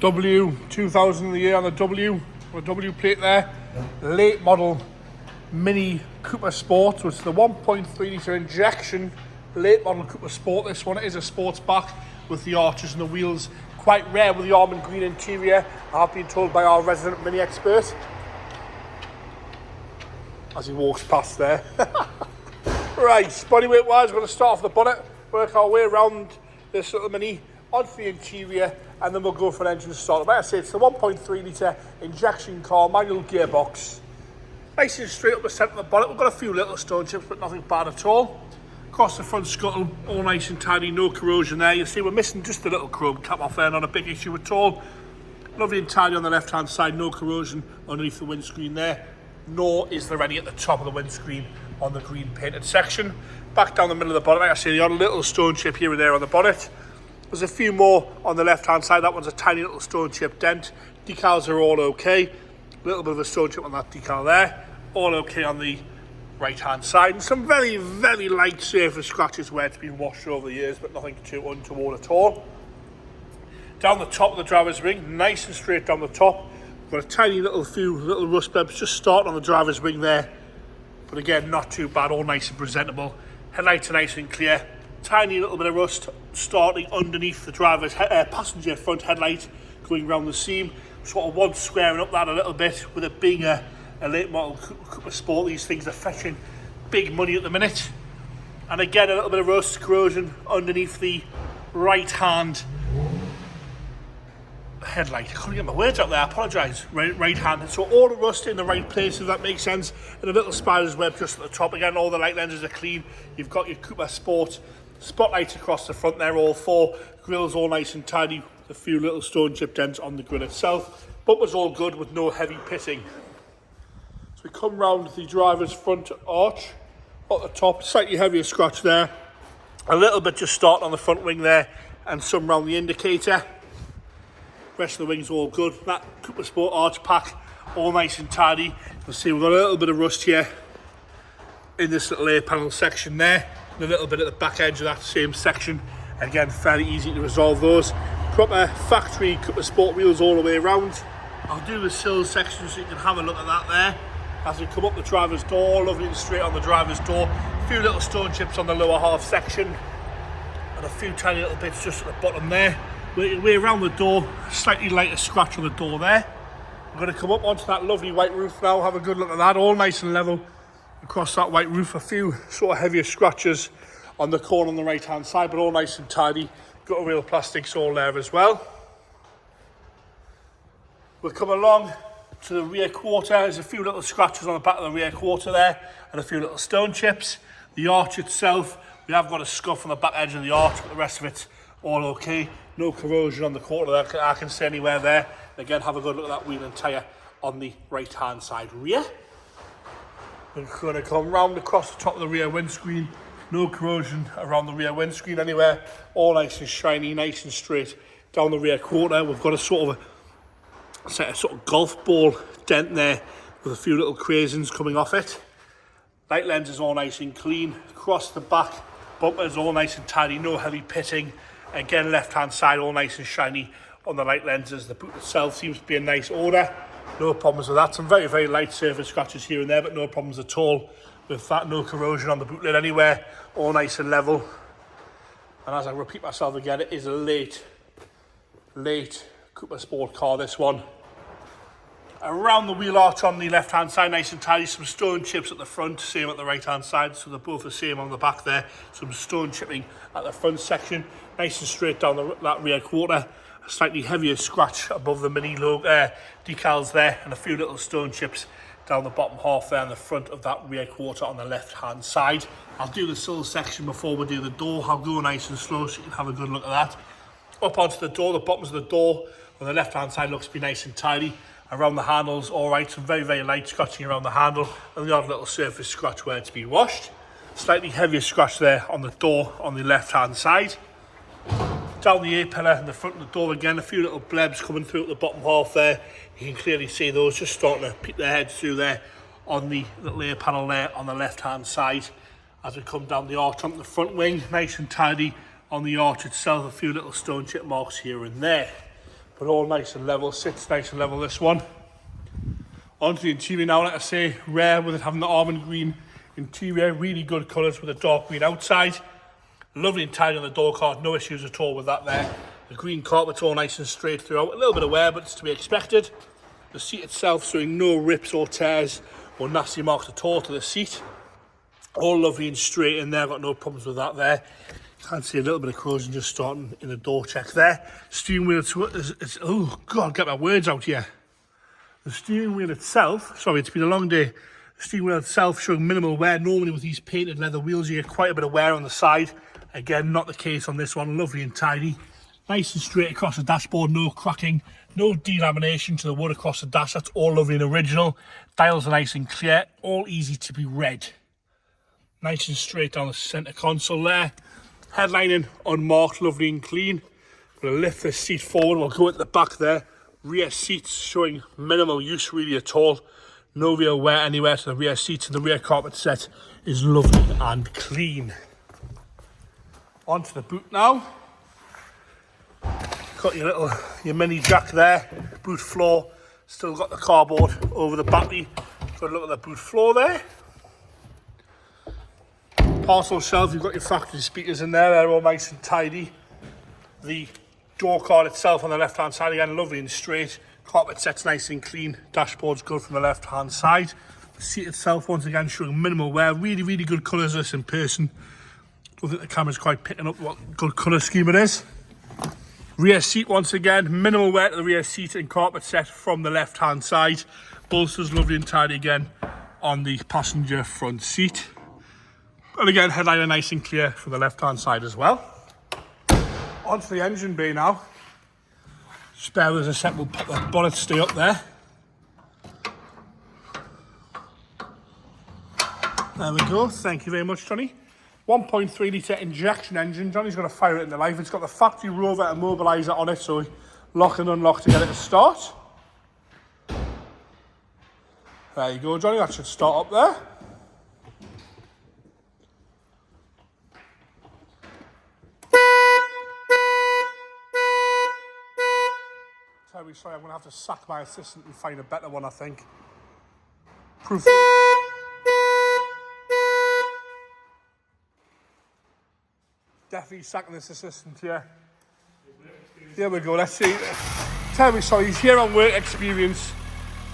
W 2000 of the year on the W plate there. Late model Mini Cooper Sport, which is the 1.3 litre injection late model Cooper Sport. This one is a sports back with the arches and the wheels. Quite rare with the almond green interior, I have been told by our resident Mini expert as he walks past there. Right, bodyweight wise, we're going to start off the bonnet, work our way around this little Mini onto the interior, and then we'll go for an engine start. Like I say, it's the 1.3 litre injection car, manual gearbox. Nice and straight up the centre of the bonnet. We've got a few little stone chips, but nothing bad at all. Across the front scuttle, all nice and tidy, no corrosion there. You see we're missing just a little chrome cap off there, not a big issue at all. Lovely and tidy on the left hand side, no corrosion underneath the windscreen there, nor is there any at the top of the windscreen on the green painted section. Back down the middle of the bonnet, like I say, the odd little stone chip here and there on the bonnet. There's a few more on the left hand side. That one's a tiny little stone chip dent. Decals are all okay. A little bit of a stone chip on that decal there. All okay on the right hand side, and some very, very light surface scratches where it's been washed over the years, but nothing too untoward at all. Down the top of the driver's wing, nice and straight down the top. Got a tiny few little rust blebs just starting on the driver's wing there, but again, not too bad, all nice and presentable. Headlights are nice and clear. Tiny little bit of rust starting underneath the driver's passenger front headlight, going around the seam. Sort of one squaring up that a little bit, with it being a late model Cooper Sport. These things are fetching big money at the minute. And again, a little bit of rust corrosion underneath the right hand headlight. I couldn't get my words out there, I apologise. Right hand. So all the rust in the right place, if that makes sense. And a little spider's web just at the top. Again, all the light lenses are clean. You've got your Cooper Sport spotlights across the front there, all four. Grill's all nice and tidy. A few little stone chip dents on the grill itself. Bumper's all good with no heavy pitting. We come round the driver's front arch at the top, slightly heavier scratch there, a little bit just starting on the front wing there, and some round the indicator. Rest of the wing's all good. That Cooper Sport arch pack all nice and tidy. You'll see we've got a little bit of rust here in this little air panel section there, and a little bit at the back edge of that same section. Again, fairly easy to resolve those. Proper factory Cooper Sport wheels all the way around. I'll do the sill section so you can have a look at that there. As we come up the driver's door, lovely and straight on the driver's door. A few little stone chips on the lower half section, and a few tiny little bits just at the bottom there. We're around the door, slightly lighter scratch on the door there. I'm going to come up onto that lovely white roof now, have a good look at that, all nice and level across that white roof. A few sort of heavier scratches on the corner on the right hand side, but all nice and tidy. Got a real plastics all there as well. We'll come along to the rear quarter. There's a few little scratches on the back of the rear quarter there, and a few little stone chips. The arch itself, we have got a scuff on the back edge of the arch, but the rest of it's all okay. No corrosion on the quarter that I can see anywhere there. And again, have a good look at that wheel and tyre on the right hand side rear. We're going to come round across the top of the rear windscreen. No corrosion around the rear windscreen anywhere. All nice and shiny, nice and straight down the rear quarter. We've got a sort of golf ball dent there with a few little crazings coming off it. Light lens is all nice and clean. Across the back, bumper is all nice and tidy, no heavy pitting. Again, left hand side all nice and shiny on the light lenses. The boot itself seems to be in nice order. No problems with that. Some very, very light surface scratches here and there, but no problems at all with that. No corrosion on the boot lid anywhere. All nice and level. And as I repeat myself again, it is a late Cooper Sport car, this one. Around the wheel arch on the left hand side, nice and tidy. Some stone chips at the front, same at the right hand side, so they're both the same on the back there. Some stone chipping at the front section, nice and straight down that rear quarter. A slightly heavier scratch above the Mini logo decals there, and a few little stone chips down the bottom half there in the front of that rear quarter on the left hand side. I'll do the sill section before we do the door. I'll go nice and slow so you can have a good look at that. Up onto the door, the bottoms of the door on the left hand side looks to be nice and tidy. Around the handles, all right, some very, very light scratching around the handle, and the odd little surface scratch where it's been washed. Slightly heavier scratch there on the door on the left hand side. Down the A-pillar in the front of the door again, a few little blebs coming through at the bottom half there. You can clearly see those just starting to peek their heads through there on the little A panel there on the left hand side. As we come down the arch onto the front wing, nice and tidy on the arch itself, a few little stone chip marks here and there. but all nice and level, sits nice and level, this one. Onto the interior now, like I say, rare with it having the almond green interior, really good colours with a dark green outside. Lovely and tidy on the door card, no issues at all with that there. The green carpet's all nice and straight throughout, a little bit of wear, but it's to be expected. The seat itself showing no rips or tears or nasty marks at all to the seat. All lovely and straight in there, got no problems with that there. Can see a little bit of corrosion just starting in the door check there. Steering wheel, oh God, get my words out here. The steering wheel itself, sorry, it's been a long day. The steering wheel itself showing minimal wear. Normally with these painted leather wheels, you get quite a bit of wear on the side. Again, not the case on this one, lovely and tidy. Nice and straight across the dashboard, no cracking, no delamination to the wood across the dash. That's all lovely and original. Dials are nice and clear, all easy to be read. Nice and straight down the centre console there. Headlining unmarked, lovely and clean. Going to lift this seat forward, we'll go at the back there. Rear seats showing minimal use really at all. No real wear anywhere to the rear seats, and the rear carpet set is lovely and clean. Onto the boot now. Got your mini jack there, boot floor. Still got the cardboard over the battery. Got a look at the boot floor there. Parcel shelf, you've got your factory speakers in there, they're all nice and tidy. The door card itself on the left hand side, again lovely and straight. Carpet set's nice and clean, dashboard's good from the left hand side. The seat itself, once again, showing minimal wear. Really, really good colours this in person. I think the camera's quite picking up what good colour scheme it is. Rear seat, once again, minimal wear to the rear seat and carpet set from the left hand side. Bolsters lovely and tidy again on the passenger front seat. And again, headliner nice and clear from the left hand side as well. Onto the engine bay now. Spare wheels a sec, we'll pop the bonnet stay up there. There we go, thank you very much, Johnny. 1.3 litre injection engine. Johnny's going to fire it into life. It's got the factory Rover immobiliser on it, so lock and unlock to get it to start. There you go, Johnny, that should start up there. Terribly sorry, I'm going to have to sack my assistant and find a better one, I think. Proof. Definitely sacking this assistant here. Here we go, let's see. Terribly sorry, he's here on work experience.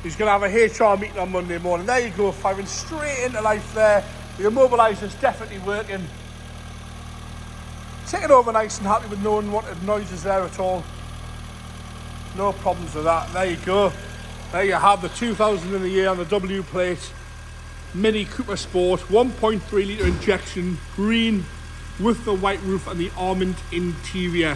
He's going to have a HR meeting on Monday morning. There you go, firing straight into life there. The immobiliser's definitely working. Taking over nice and happy with no unwanted noises there at all. No problems with that. There you go. There you have the 2000 in the year on the W plate. Mini Cooper Sport, 1.3 litre injection, green with the white roof and the almond interior.